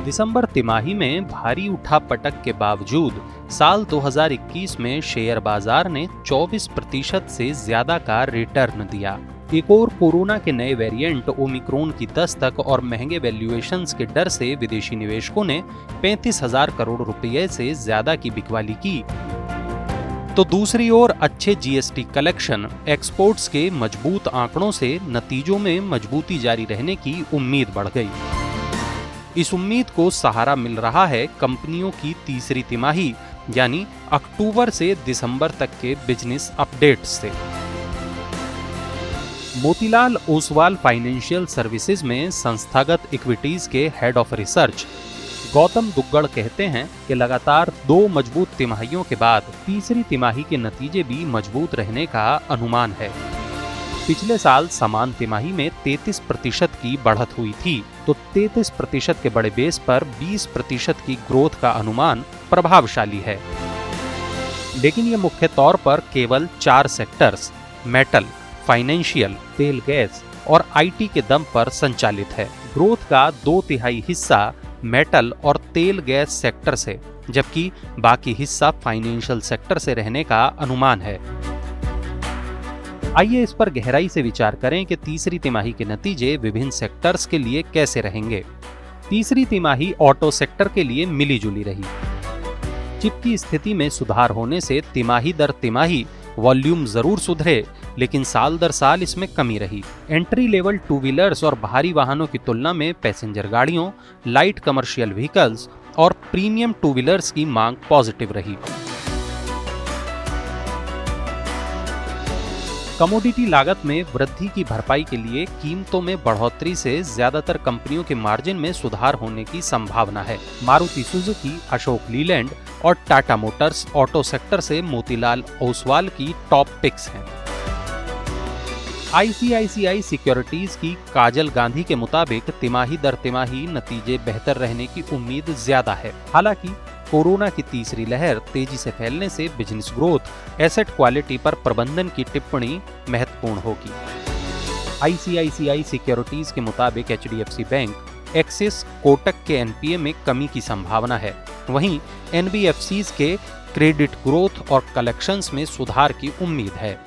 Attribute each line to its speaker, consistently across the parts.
Speaker 1: दिसंबर तिमाही में भारी उठापटक के बावजूद साल 2021 में शेयर बाजार ने 24% से ज्यादा का रिटर्न दिया। एक और कोरोना के नए वेरिएंट ओमिक्रॉन की दस्तक और महंगे वैल्यूएशंस के डर से विदेशी निवेशकों ने 35,000 करोड़ रुपए से ज्यादा की बिकवाली की। तो दूसरी ओर अच्छे जीएसटी कलेक्शन, एक्सपोर्ट्स के मजबूत आंकड़ों से नतीजों में मजबूती जारी रहने की उम्मीद बढ़ गई। इस उम्मीद को सहारा मिल रहा है कंपनियों की तीसरी तिमाही यानी अक्टूबर से दिसंबर तक के बिजनेस अपडेट्स से। मोतीलाल ओसवाल फाइनेंशियल सर्विसेज में संस्थागत इक्विटीज के head of research Gautam Duggar कहते हैं कि लगातार 2 मजबूत तिमाहियों के बाद तीसरी तिमाही के नतीजे भी मजबूत रहने का अनुमान है। पिछले साल समान तिमाही में 33% की बढ़त हुई थी, तो 33% के बड़े बेस पर 20% की ग्रोथ का अनुमान प्रभावशाली है। लेकिन ये मुख्य तौर पर केवल 4 सेक्टर्स मेटल, फाइनेंशियल, तेल गैस और आईटी के दम पर संचालित है। ग्रोथ का 2/3 हिस्सा मेटल और तेल गैस सेक्टर से, जबकि बाकी हिस्सा फाइनेंशियल सेक्टर से रहने का अनुमान है। आइए इस पर गहराई से विचार करें कि तीसरी तिमाही के नतीजे विभिन्न सेक्टर्स के लिए कैसे रहेंगे। तीसरी तिमाही ऑटो सेक्टर के लिए मिलीजुली रही। चिप की स्थिति में सुधार होने से तिमाही दर तिमाही वॉल्यूम जरूर सुधरे, लेकिन साल दर साल इसमें कमी रही। एंट्री लेवल 2 व्हीलर्स और भारी वाहनों की तुलना में पैसेंजर गाड़ियों, लाइट कमर्शियल व्हीकल्स और प्रीमियम 2 व्हीलर्स की मांग पॉजिटिव रही। कमोडिटी लागत में वृद्धि की भरपाई के लिए कीमतों में बढ़ोतरी से ज्यादातर कंपनियों के मार्जिन में सुधार होने की संभावना है। मारुति सुजुकी, अशोक लीलैंड और टाटा मोटर्स ऑटो सेक्टर से मोतीलाल ओसवाल की टॉप पिक्स हैं। आईसीआईसीआई सिक्योरिटीज की काजल गांधी के मुताबिक तिमाही दर तिमाही नतीजे बेहतर रहने की उम्मीद ज्यादा है। हालांकि कोरोना की तीसरी लहर तेजी से फैलने से बिजनेस ग्रोथ, एसेट क्वालिटी पर प्रबंधन की टिप्पणी महत्वपूर्ण होगी। आईसीआईसीआई सिक्योरिटीज के मुताबिक एचडीएफसी बैंक, एक्सिस, कोटक के एनपीए में कमी की संभावना है। वहीं एनबीएफसीज के क्रेडिट ग्रोथ और कलेक्शंस में सुधार की उम्मीद है।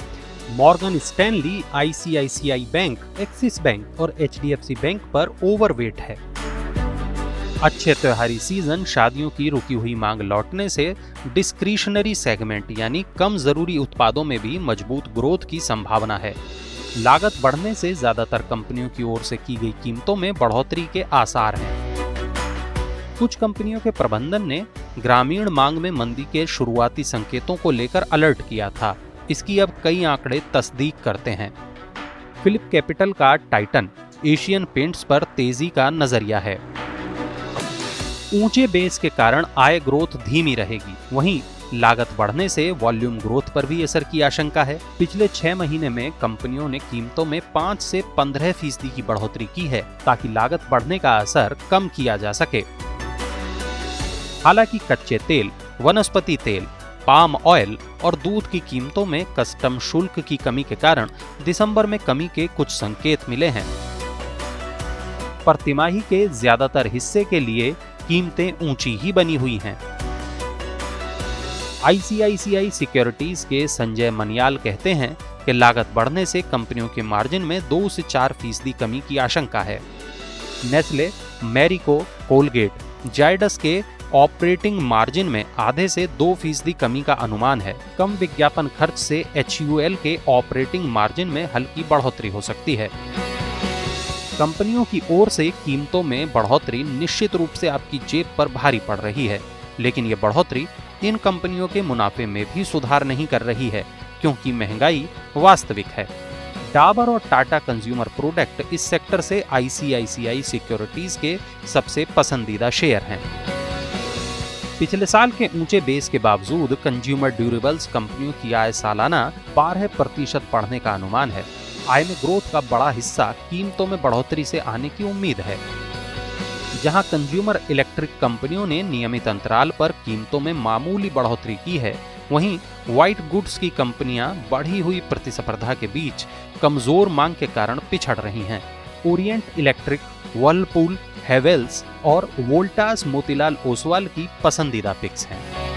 Speaker 1: Morgan Stanley ICICI bank, axis bank और एचडीएफसी बैंक पर ओवरवेट है। अच्छे त्योहारी सीजन, शादियों की रुकी हुई मांग लौटने से डिस्क्रिशनरी सेगमेंट यानी कम जरूरी उत्पादों में भी मजबूत ग्रोथ की संभावना है। लागत बढ़ने से ज्यादातर कंपनियों की ओर से की गई कीमतों में बढ़ोतरी के आसार हैं। कुछ कंपनियों के प्रबंधन ने ग्रामीण मांग में मंदी के शुरुआती संकेतों को लेकर अलर्ट किया था। इसकी अब कई आंकड़े तस्दीक करते हैं। फिलिप कैपिटल का टाइटन, एशियन पेंट्स पर तेजी का नजरिया है। ऊंचे बेस के कारण आय ग्रोथ धीमी रहेगी। वहीं लागत बढ़ने से वॉल्यूम ग्रोथ पर भी असर की आशंका है। पिछले 6 महीने में कंपनियों ने कीमतों में 5 से 15% की बढ़ोतरी की है, ताकि लागत बढ़ने का असर कम किया जा सके। हालांकि कच्चे तेल, वनस्पति तेल, पाम ऑयल और दूध की कीमतों में कस्टम शुल्क की कमी के कारण दिसंबर में कमी के कुछ संकेत मिले हैं। पर तिमाही के ज्यादातर हिस्से के लिए कीमतें ऊंची ही बनी हुई हैं। आईसीआईसीआई सिक्योरिटीज के संजय मनियाल कहते हैं कि लागत बढ़ने से कंपनियों के मार्जिन में 2 से 4% कमी की आशंका है। नेस्ले, मैरिको, कोलगेट, जायडस के ऑपरेटिंग मार्जिन में आधे से 2% कमी का अनुमान है। कम विज्ञापन खर्च से HUL के ऑपरेटिंग मार्जिन में हल्की बढ़ोतरी हो सकती है। कंपनियों की ओर से कीमतों में बढ़ोतरी निश्चित रूप से आपकी जेब पर भारी पड़ रही है, लेकिन ये बढ़ोतरी इन कंपनियों के मुनाफे में भी सुधार नहीं कर रही है, क्योंकि महंगाई वास्तविक है। डाबर और टाटा कंज्यूमर प्रोडक्ट इस सेक्टर से आईसीआईसीआई सिक्योरिटीज के सबसे पसंदीदा शेयर हैं। पिछले साल के ऊंचे बेस के बावजूद कंज्यूमर ड्यूरेबल्स कंपनियों की आय सालाना 12% बढ़ने का अनुमान है। आय में ग्रोथ का बड़ा हिस्सा कीमतों में बढ़ोतरी से आने की उम्मीद है। जहां कंज्यूमर इलेक्ट्रिक कंपनियों ने नियमित अंतराल पर कीमतों में मामूली बढ़ोतरी की है, वहीं व्हाइट गुड्स की कंपनियां बढ़ी हुई प्रतिस्पर्धा के बीच कमजोर मांग के कारण पिछड़ रही हैं। ओरिएंट इलेक्ट्रिक, वर्लपूल, हेवेल्स और वोल्टास मोतीलाल ओसवाल की पसंदीदा पिक्स हैं।